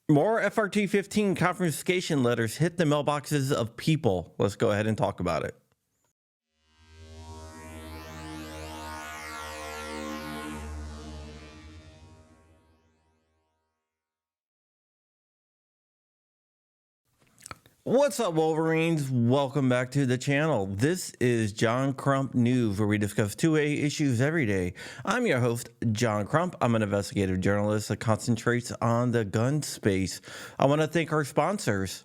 More FRT-15 confiscation letters hit the mailboxes of people. Let's go ahead and talk about it. What's up, Wolverines? Welcome back to the channel. This is John Crump News, where we discuss 2A issues every day. I'm your host, John Crump. I'm an investigative journalist that concentrates on the gun space. I want to thank our sponsors.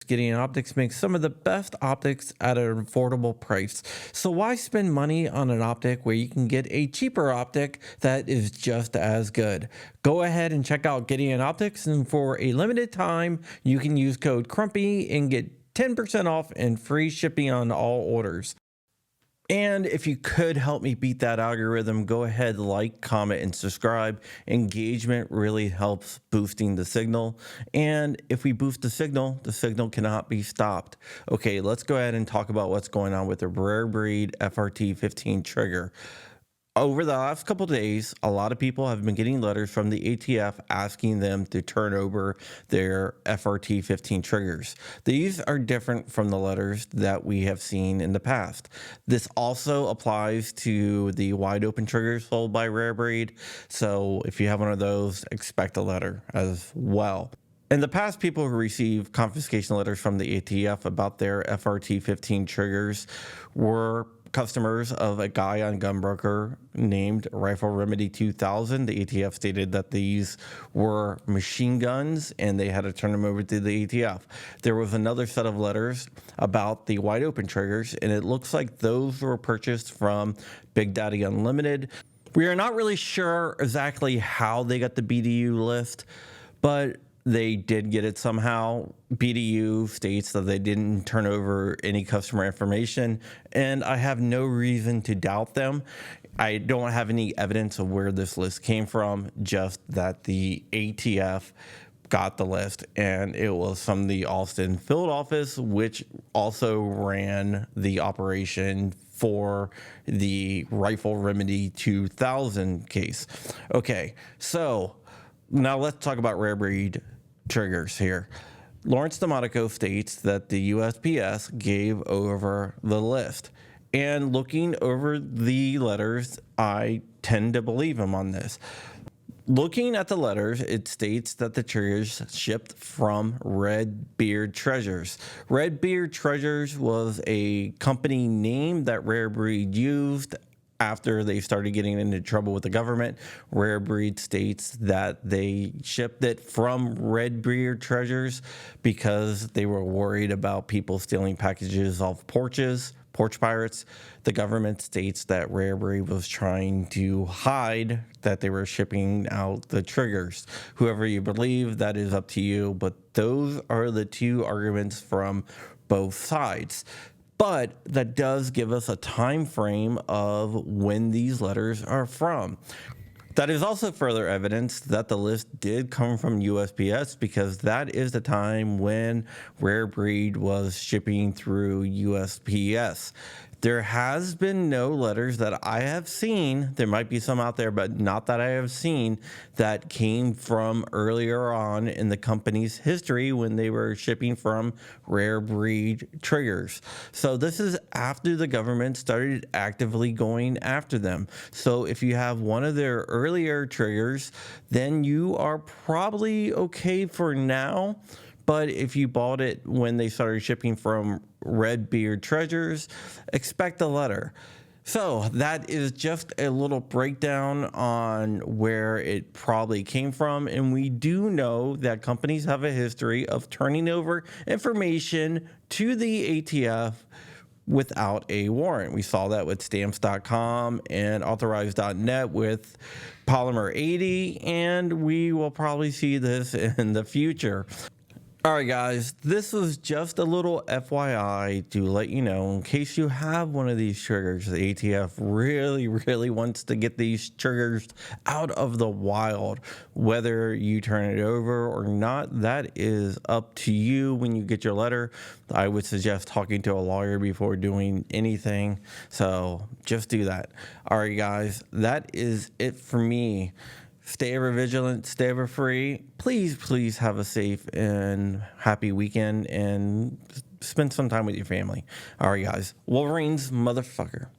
Gideon Optics makes some of the best optics at an affordable price. So why spend money on an optic where you can get a cheaper optic that is just as good? Go ahead and check out Gideon Optics, and for a limited time, you can use code CRUMPY and get 10% off and free shipping on all orders. And if you could help me beat that algorithm, go ahead, like, comment, and subscribe. Engagement really helps boosting the signal. And if we boost the signal cannot be stopped. Okay, let's go ahead and talk about what's going on with the rare breed FRT-15 trigger. Over the last couple of days, a lot of people have been getting letters from the ATF asking them to turn over their FRT-15 triggers. These are different from the letters that we have seen in the past. This also applies to the wide open triggers sold by Rare Breed. So if you have one of those, expect a letter as well. In the past, people who received confiscation letters from the ATF about their FRT-15 triggers were customers of a guy on Gunbroker named Rifle Remedy 2000. The ATF stated that these were machine guns and they had to turn them over to the ATF. There was another set of letters about the wide open triggers, and it looks like those were purchased from Big Daddy Unlimited. We are not really sure exactly how they got the BDU list, but they did get it somehow. BDU states that they didn't turn over any customer information, and I have no reason to doubt them. I don't have any evidence of where this list came from, just that the ATF got the list, and it was from the Austin field office, which also ran the operation for the Rifle Remedy 2000 case. Okay, so now let's talk about rare breed triggers here. Lawrence D'Amatico states that the USPS gave over the list. And looking over the letters, I tend to believe him on this. Looking at the letters, it states that the triggers shipped from Red Beard Treasures. Red Beard Treasures was a company name that Rare Breed used after they started getting into trouble with the government. Rare Breed states that they shipped it from Red Beard Treasures because they were worried about people stealing packages off porch pirates. The government states that Rare Breed was trying to hide that they were shipping out the triggers. Whoever you believe, that is up to you, but those are the two arguments from both sides. But that does give us a time frame of when these letters are from. That is also further evidence that the list did come from USPS, because that is the time when Rare Breed was shipping through USPS. There has been no letters that I have seen. There might be some out there, but not that I have seen, that came from earlier on in the company's history when they were shipping from Rare Breed triggers. So this is after the government started actively going after them. So if you have one of their earlier triggers, then you are probably okay for now. But if you bought it when they started shipping from Red Beard Treasures, expect a letter. So that is just a little breakdown on where it probably came from. And we do know that companies have a history of turning over information to the ATF without a warrant. We saw that with stamps.com and authorized.net with Polymer 80, and we will probably see this in the future. All right, guys, this was just a little FYI to let you know, in case you have one of these triggers. The ATF really wants to get these triggers out of the wild. Whether you turn it over or not, that is up to you when you get your letter. I would suggest talking to a lawyer before doing anything, so just do that. All right, guys, that is it for me. Stay ever vigilant, stay ever free. Please have a safe and happy weekend and spend some time with your family. All right, guys. Wolverines, motherfucker.